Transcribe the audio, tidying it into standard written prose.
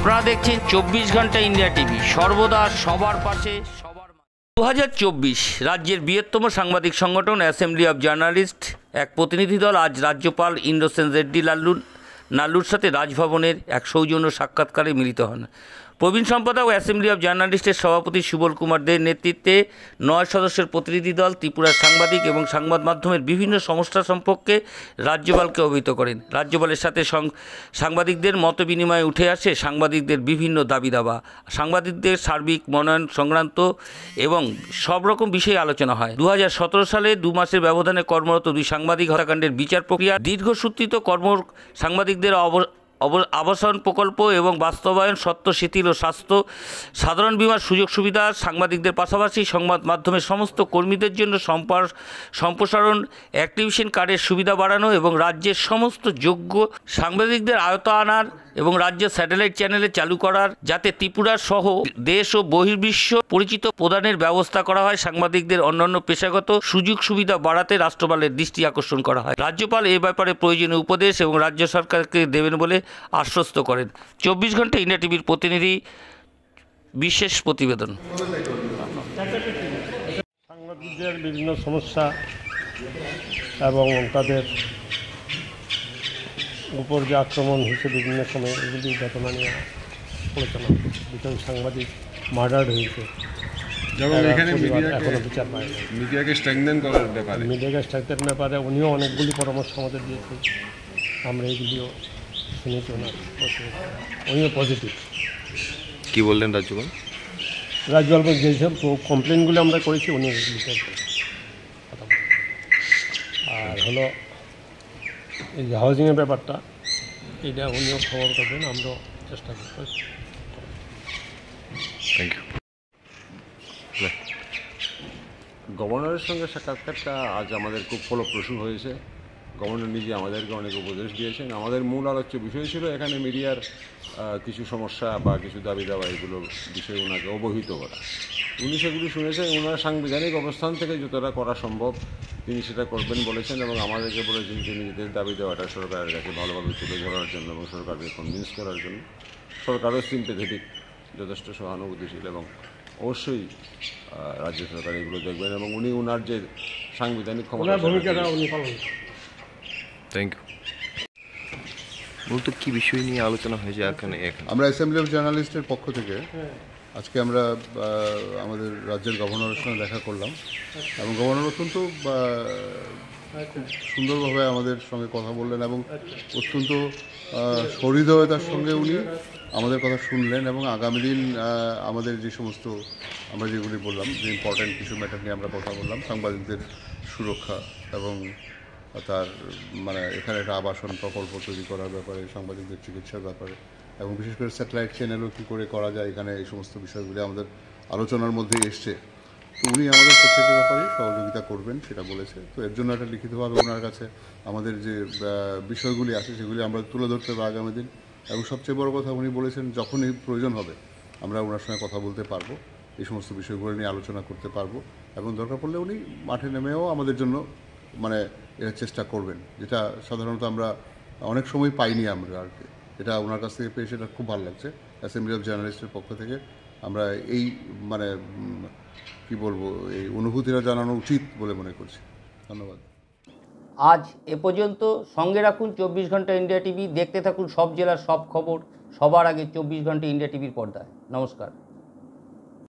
আপনারা দেখছেন 24 ঘন্টা ইন্ডিয়া টিভি, সর্বদা সবার পাশে সবার। 2024 রাজ্যের বৃহত্তম সাংবাদিক সংগঠন অ্যাসেম্বলি অব জার্নালিস্ট এক প্রতিনিধি দল আজ রাজ্যপাল ইন্দ্রসেন রেড্ডি নাল্লুর সাথে রাজভবনের এক সৌজন্য সাক্ষাৎকারে মিলিত হন। প্রবীণ সম্পাদক অ্যাসেম্বলি অব জার্নালিস্টের সভাপতি সুবল কুমার দের নেতৃত্বে 9 সদস্যের প্রতিনিধি দল ত্রিপুরার সাংবাদিক এবং সংবাদ মাধ্যমের বিভিন্ন সমস্যা সম্পর্কে রাজ্যপালকে অবহিত করেন। রাজ্যপালের সাথে সাংবাদিকদের মত বিনিময়ে উঠে আসে সাংবাদিকদের বিভিন্ন দাবি দাবা, সাংবাদিকদের সার্বিক মনোনয়ন সংক্রান্ত এবং সব রকম বিষয়ে আলোচনা হয়। 2017 সালে 2 মাসের ব্যবধানে কর্মরত 2 সাংবাদিক হত্যাকাণ্ডের বিচার প্রক্রিয়া, দীর্ঘসূত্রিত সাংবাদিকদের আবাসন প্রকল্প এবং বাস্তবায়ন, সত্য শিথিল ও স্বাস্থ্য, সাধারণ বীমার সুযোগ সুবিধা, সাংবাদিকদের পাশাপাশি সংবাদ মাধ্যমের সমস্ত কর্মীদের জন্য সম্প্রসারণ, অ্যাক্টিভিশন কার্ডের সুবিধা বাড়ানো এবং রাজ্যের সমস্ত যোগ্য সাংবাদিকদের আয়ত্তে আনার এবং রাজ্য স্যাটেলাইট চ্যানেলে চালু করার, যাতে ত্রিপুরা সহ দেশ ও বহির্বিশ্ব পরিচিত প্রদানের ব্যবস্থা করা হয়। সাংবাদিকদের অন্যান্য পেশাগত সুযোগ সুবিধা বাড়াতে রাষ্ট্রপালের দৃষ্টি আকর্ষণ করা হয়। রাজ্যপাল এ ব্যাপারে প্রয়োজনীয় উপদেশ এবং রাজ্য সরকারকে দেবেন বলে আশ্বস্ত করেন। 24 ঘন্টা ইন্ডিয়া টিভির প্রতিনিধি বিশেষ প্রতিবেদন। সাংবাদিকদের বিভিন্ন সমস্যা এবং তাদের উপর যে আক্রমণ হয়েছে বিভিন্ন সময়, এগুলি ঘটনা নিয়ে আলোচনা। দুজন সাংবাদিক মার্ডার হয়েছে, যেমন এখানে এখনো বিচার পায় না। মিডিয়াকে স্ট্রেংথেন করার ব্যাপারে উনিও অনেকগুলি পরামর্শ আমাদের দিয়েছেন, আমরা এগুলিও শুনেছি। উনিও পজিটিভ। কি বললেন রাজ্যপাল? যেসব কমপ্লেনগুলো আমরা করেছি উনি কথা বলেন। আর হলো এই যে হাউজিংয়ের ব্যাপারটা, এটা উনিও খবর করবেন, আমরাও চেষ্টা করব। Thank you. গভর্নরের সঙ্গে সাক্ষাৎকারটা আজ আমাদের খুব ফলপ্রসূ হয়েছে। গভর্নর নিজে আমাদেরকে অনেক উপদেশ দিয়েছেন। আমাদের মূল আলোচ্য বিষয় ছিল এখানে মিডিয়ার কিছু সমস্যা বা কিছু দাবি দাবা, এগুলো বিষয়ে ওনাকে অবহিত করা। উনি সেগুলি শুনেছেন। ওনার সাংবিধানিক অবস্থান থেকে যতটা করা সম্ভব তিনি সেটা করবেন বলেছেন এবং আমাদেরকে বলেছেন যে নিজেদের দাবি দেওয়াটা সরকারের কাছে ভালোভাবে তুলে ধরার জন্য এবং সরকারকে কনভিন্স করার জন্য। সরকারও সিম্পেথেটিক, যথেষ্ট সহানুভূতিশীল এবং অবশ্যই রাজ্য সরকার এগুলো দেখবেন এবং উনি ওনার যে সাংবিধানিক ভূমিকাটা উনি পালন। Thank you. মূলত কী বিষয় নিয়ে আলোচনা হয়েছে এখানে? আমরা অ্যাসেম্বলি অফ জার্নালিস্টের পক্ষ থেকে আজকে আমরা আমাদের রাজ্যের গভর্নরের সঙ্গে দেখা করলাম এবং গভর্নর অত্যন্ত খুব সুন্দরভাবে আমাদের সঙ্গে কথা বললেন এবং অত্যন্ত সহৃদয়তার সঙ্গে উনি আমাদের কথা শুনলেন এবং আগামী দিন আমাদের যে সমস্ত আমরা যেগুলি বললাম, যে ইম্পর্ট্যান্ট কিছু ম্যাটার নিয়ে আমরা কথা বললাম, সাংবাদিকদের সুরক্ষা এবং তার এখানে একটা আবাসন প্রকল্প তৈরি করার ব্যাপারে, সাংবাদিকদের চিকিৎসার ব্যাপারে এবং বিশেষ করে স্যাটেলাইট চ্যানেলও কী করে করা যায়, এখানে এই সমস্ত বিষয়গুলি আমাদের আলোচনার মধ্যে এসছে। তো উনি আমাদের প্রত্যেকের ব্যাপারে সহযোগিতা করবেন সেটা বলেছে। তো এর জন্য একটা লিখিতভাবে ওনার কাছে আমাদের যে বিষয়গুলি আছে সেগুলি আমরা তুলে ধরতে হবে আগামী দিন। এবং সবচেয়ে বড় কথা উনি বলেছেন যখনই প্রয়োজন হবে আমরা ওনার সঙ্গে কথা বলতে পারবো, এই সমস্ত বিষয়গুলো নিয়ে আলোচনা করতে পারবো এবং দরকার পড়লে উনি মাঠে নেমেও আমাদের জন্য এটা চেষ্টা করবেন, যেটা সাধারণত আমরা অনেক সময় পাইনি আমরা আর কি। এটা ওনার কাছ থেকে পেয়ে সেটা খুব ভালো লাগছে। অ্যাসেম্বলি অফ জার্নালিস্টের পক্ষ থেকে আমরা এই কি বলবো, এই অনুভূতিটা জানানো উচিত বলে মনে করছি। ধন্যবাদ। আজ এ পর্যন্ত। সঙ্গে রাখুন 24 ঘন্টা ইন্ডিয়া টিভি। দেখতে থাকুন সব জেলার সব খবর সবার আগে 24 ঘন্টা ইন্ডিয়া টিভির পর্দায়। নমস্কার।